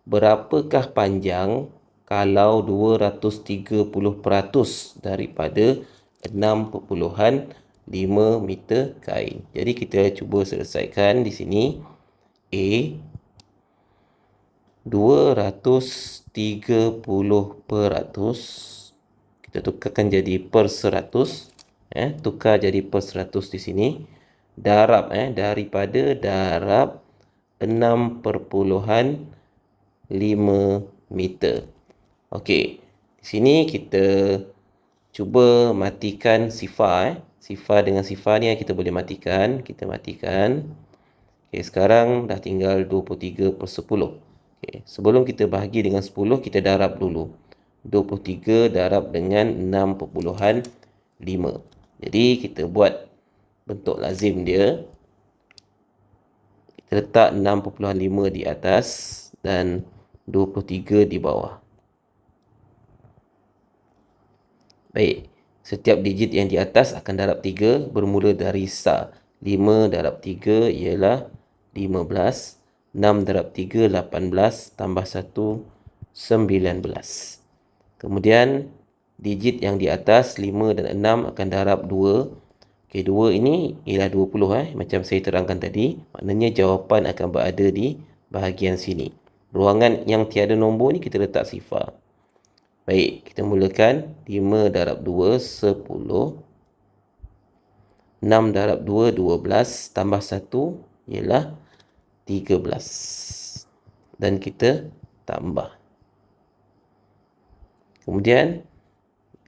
berapakah panjang kalau 230% daripada 6,5 meter kain. Jadi kita cuba selesaikan di sini. A, 230%, kita tukarkan jadi per 100. Tukar jadi per 100 di sini. Darab daripada darab 6,5 meter. Okey, di sini kita cuba matikan sifar. Sifar dengan sifar ni kita boleh matikan. Kita matikan. Okey, sekarang dah tinggal 23/10. Okey, sebelum kita bahagi dengan 10, kita darab dulu. 23 darab dengan 6,5. Jadi kita buat bentuk lazim dia. Kita letak 6,5 di atas dan 23 di bawah. Baik, setiap digit yang di atas akan darab 3 bermula dari sa. 5 darab 3 ialah 15. 6 darab 3, 18. Tambah 1, 19. Kemudian digit yang di atas 5 dan 6 akan darab 2. Okey, 2 ini ialah 20 macam saya terangkan tadi. Maknanya jawapan akan berada di bahagian sini. Ruangan yang tiada nombor ni kita letak sifar. Baik, kita mulakan. 5 darab 2, 10. 6 darab 2, 12. Tambah 1 ialah 13. Dan kita tambah. Kemudian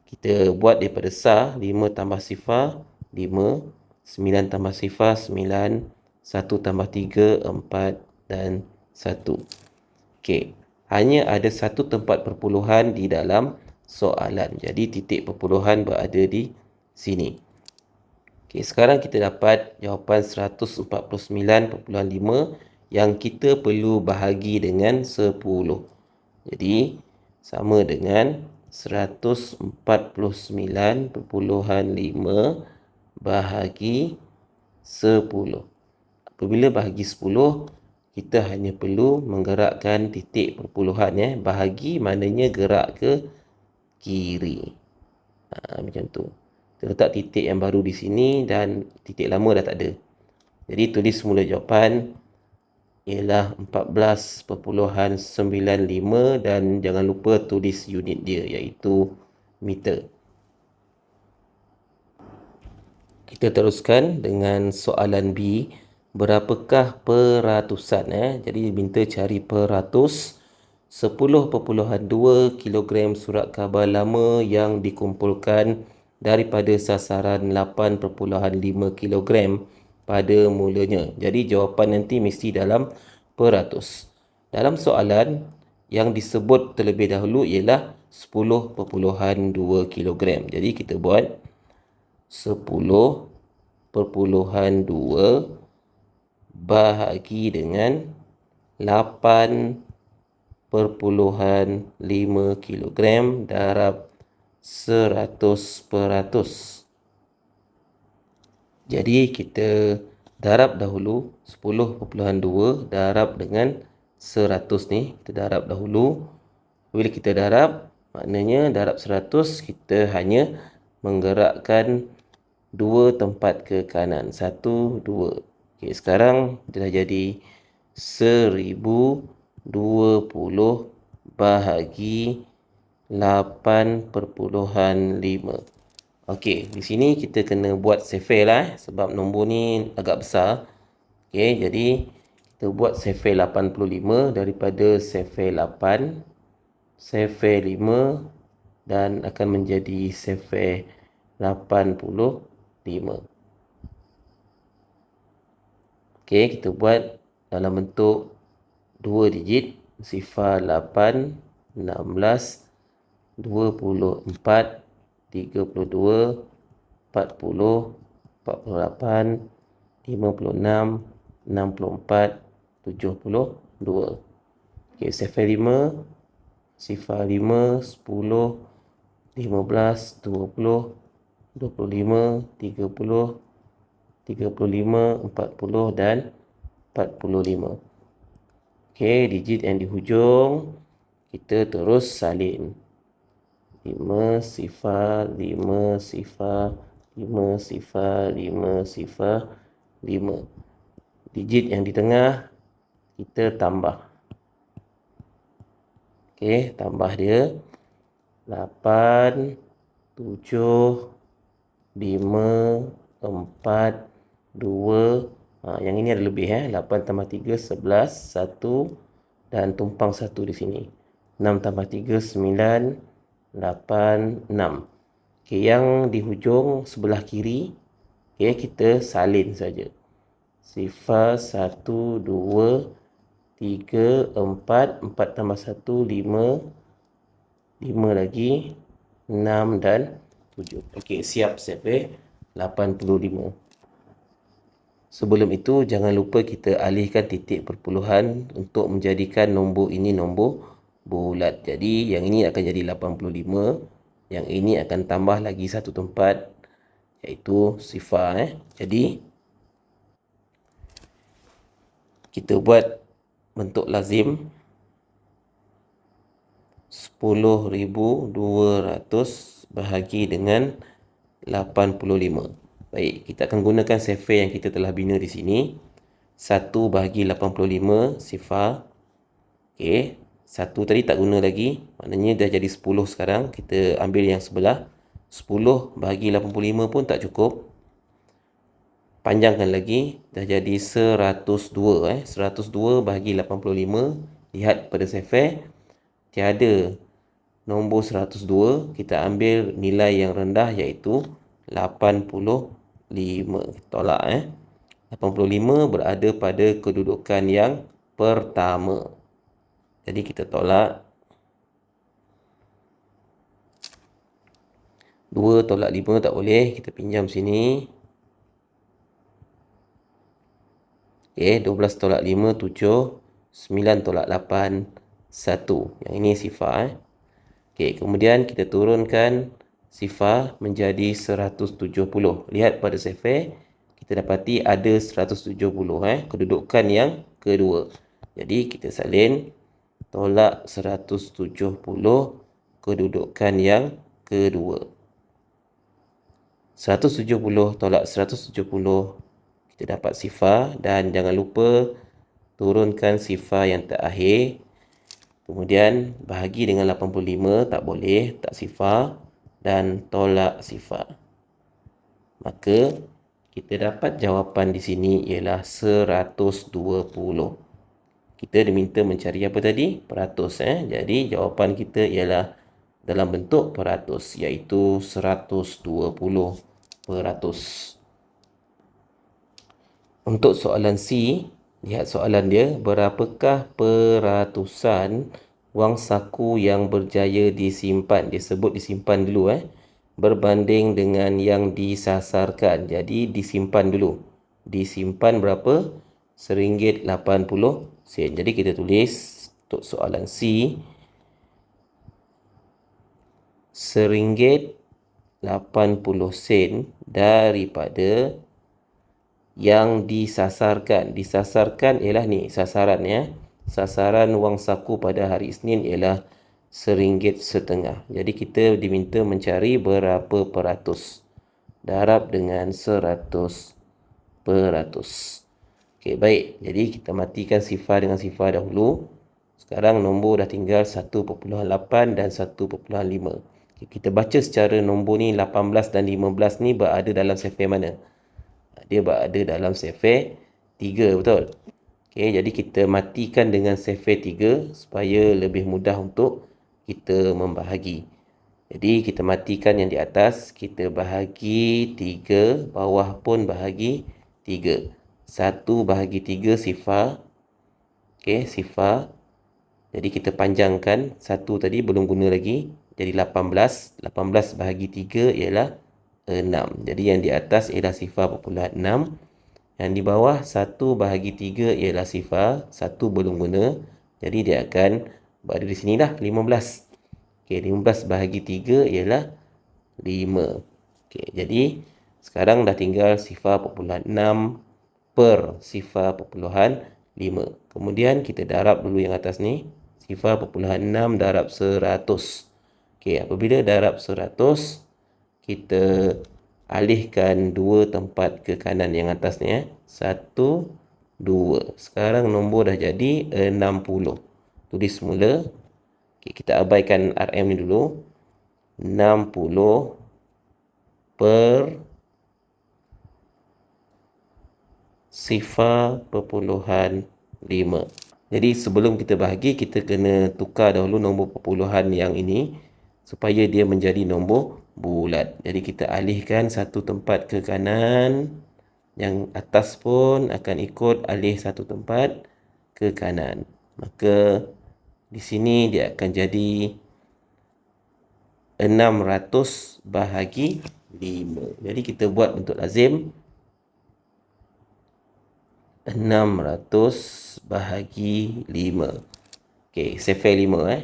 kita buat daripada sa. 5 tambah sifar 5, 9 tambah sifar 9, 1 tambah 3 4 dan 1. Okey, hanya ada satu tempat perpuluhan di dalam soalan. Jadi titik perpuluhan berada di sini. Okey, sekarang kita dapat jawapan 149,5, yang kita perlu bahagi dengan 10. Jadi, sama dengan 149.5 bahagi 10. Apabila bahagi 10, kita hanya perlu menggerakkan titik perpuluhan. Bahagi maknanya gerak ke kiri. Macam tu. Kita letak titik yang baru di sini dan titik lama dah tak ada. Jadi tulis semula jawapan ialah 14.95 dan jangan lupa tulis unit dia iaitu meter. Kita teruskan dengan soalan B. Berapakah peratusan? Jadi minta cari peratus 10.2 kilogram surat khabar lama yang dikumpulkan daripada sasaran 8.5 kilogram pada mulanya. Jadi jawapan nanti mesti dalam peratus. Dalam soalan yang disebut terlebih dahulu ialah 10.2 kilogram. Jadi kita buat 10.2 bahagi dengan 8.5 kilogram darab 100%. Jadi kita darab dahulu 10.2 darab dengan 100 ni. Kita darab dahulu. Bila kita darab, maknanya darab 100, kita hanya menggerakkan 2 tempat ke kanan. 1, 2. Okay, sekarang dah jadi 1020 bahagi 8.5. Okey, di sini kita kena buat sefer lah sebab nombor ni agak besar. Okey, jadi kita buat sefer 85 daripada sefer 8, sefer 5 dan akan menjadi sefer 85. Okey, kita buat dalam bentuk 2 digit, sifar 8, 16, 24, 32, 40, 48, 56, 64, 72. Okey, sefer 5, sifar 5, 10, 15, 20, 25, 30, 35, 40 dan 45. Okey, digit yang di hujung kita terus salin. 5 sifar, 5 sifar, 5 sifar, 5 sifar, 5. Digit yang di tengah kita tambah. Okey, tambah dia 8, 7, 5, 4, 2. Yang ini ada lebih 8 tambah 3, 11, 1 dan tumpang 1 di sini. 6 tambah 3, 9, 8, 6. Okey, yang di hujung sebelah kiri, kita salin saja. Sifar 1, 2, 3, 4, 4 tambah 1, 5, 5 lagi, 6 dan 7. Okey, siap sefer 85. Sebelum itu, jangan lupa kita alihkan titik perpuluhan untuk menjadikan nombor ini nombor bulat. Jadi, yang ini akan jadi 85. Yang ini akan tambah lagi satu tempat, iaitu sifar. Jadi, kita buat bentuk lazim 10.200 bahagi dengan 85. Baik, kita akan gunakan sefer yang kita telah bina di sini. 1 bahagi 85 sifar. Okey, 1 tadi tak guna lagi. Maknanya dah jadi 10 sekarang. Kita ambil yang sebelah. 10 bahagi 85 pun tak cukup. Panjangkan lagi. Dah jadi 102. 102 bahagi 85. Lihat pada sefer. Tiada nombor 102. Kita ambil nilai yang rendah iaitu 85. Tolak 85 berada pada kedudukan yang pertama. Jadi kita tolak. 2 tolak 5 tak boleh. Kita pinjam sini. Okey, 12 tolak 5, 7. 9 tolak 8, 1. Yang ini sifar. Okey, kemudian kita turunkan sifar menjadi 170. Lihat pada sifar, kita dapati ada 170. Kedudukan yang kedua. Jadi kita salin tolak 170 kedudukan yang kedua. 170 tolak 170, kita dapat sifar, dan jangan lupa turunkan sifar yang terakhir. Kemudian bahagi dengan 85, tak boleh, tak sifar, dan tolak sifar. Maka kita dapat jawapan di sini ialah 120. Kita diminta mencari apa tadi? Peratus. Jadi jawapan kita ialah dalam bentuk peratus, iaitu 120%. Untuk soalan C, lihat soalan dia. Berapakah peratusan wang saku yang berjaya disimpan? Dia sebut disimpan dulu berbanding dengan yang disasarkan. Jadi disimpan dulu. Disimpan berapa? RM1.80. Jadi kita tulis untuk soalan C, RM1.80 daripada yang disasarkan. Disasarkan ialah ni sasaran Sasaran wang saku pada hari Isnin ialah RM1.50. Jadi kita diminta mencari berapa peratus. Darab dengan 100%. Okey, baik. Jadi kita matikan sifar dengan sifar dahulu. Sekarang nombor dah tinggal 1.8 dan 1.5. Okay, kita baca secara nombor ni 18 dan 15 ni berada dalam sifar mana? Dia berada dalam sifar 3, betul? Okey, jadi kita matikan dengan sifar 3 supaya lebih mudah untuk kita membahagi. Jadi kita matikan yang di atas, kita bahagi 3, bawah pun bahagi 3. 1 bahagi 3 sifar. Okey, sifar. Jadi kita panjangkan, 1 tadi belum guna lagi, jadi 18. 18 bahagi 3 ialah 6. Jadi yang di atas ialah sifar 0.6. Yang di bawah 1 bahagi 3 ialah sifar, 1 belum guna. Jadi dia akan berada di sini dah, 15. Okey, 15 bahagi 3 ialah 5. Okey, jadi sekarang dah tinggal sifar 0.6 per sifar 0.5. Kemudian kita darab dulu yang atas ni. Sifar 0.6 darab 100. Okey, apabila darab 100, kita alihkan 2 tempat ke kanan yang atas ni 1, 2. Sekarang nombor dah jadi 60. Tulis semula. Okay, kita abaikan RM ni dulu. 60 per sifar 0.5. Jadi sebelum kita bahagi, kita kena tukar dahulu nombor perpuluhan yang ini supaya dia menjadi nombor bulat. Jadi kita alihkan 1 tempat ke kanan. Yang atas pun akan ikut alih 1 tempat ke kanan. Maka di sini dia akan jadi 600 bahagi 5. Jadi kita buat bentuk lazim. 600 bahagi 5. Okey, sifar 5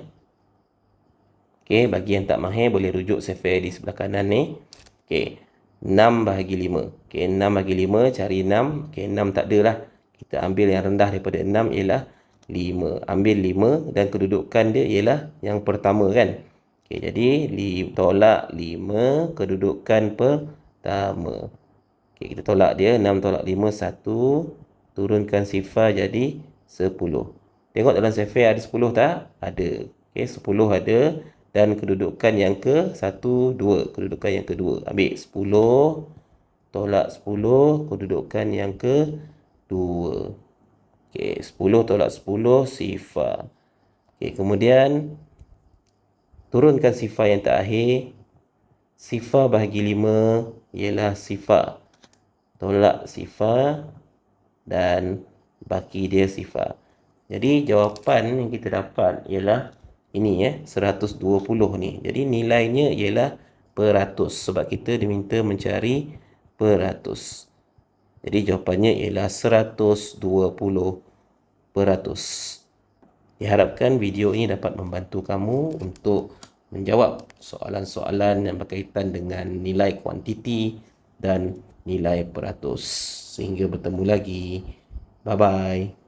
Okey, bagi yang tak mahir boleh rujuk sifar di sebelah kanan ni. Okey, 6 bahagi 5. Okey, 6 bahagi 5, cari 6. Okey, 6 tak ada lah. Kita ambil yang rendah daripada 6 ialah 5. Ambil 5 dan kedudukan dia ialah yang pertama kan. Okey, jadi tolak 5 kedudukan pertama. Okey, kita tolak dia. 6 tolak 5, 1. Turunkan sifar jadi 10. Tengok dalam sifar ada 10 tak? Ada. Okey, 10 ada. Dan kedudukan yang ke 1, 2. Kedudukan yang kedua. Ambil 10. Tolak 10. Kedudukan yang ke 2. Okey, 10 tolak 10. Sifar. Okey, kemudian turunkan sifar yang terakhir. Sifar bahagi 5 ialah sifar. Tolak sifar. Dan baki dia sifar. Jadi jawapan yang kita dapat ialah ini 120 ni. Jadi nilainya ialah peratus sebab kita diminta mencari peratus. Jadi jawapannya ialah 120%. Diharapkan video ini dapat membantu kamu untuk menjawab soalan-soalan yang berkaitan dengan nilai kuantiti dan nilai peratus. Sehingga bertemu lagi. Bye-bye.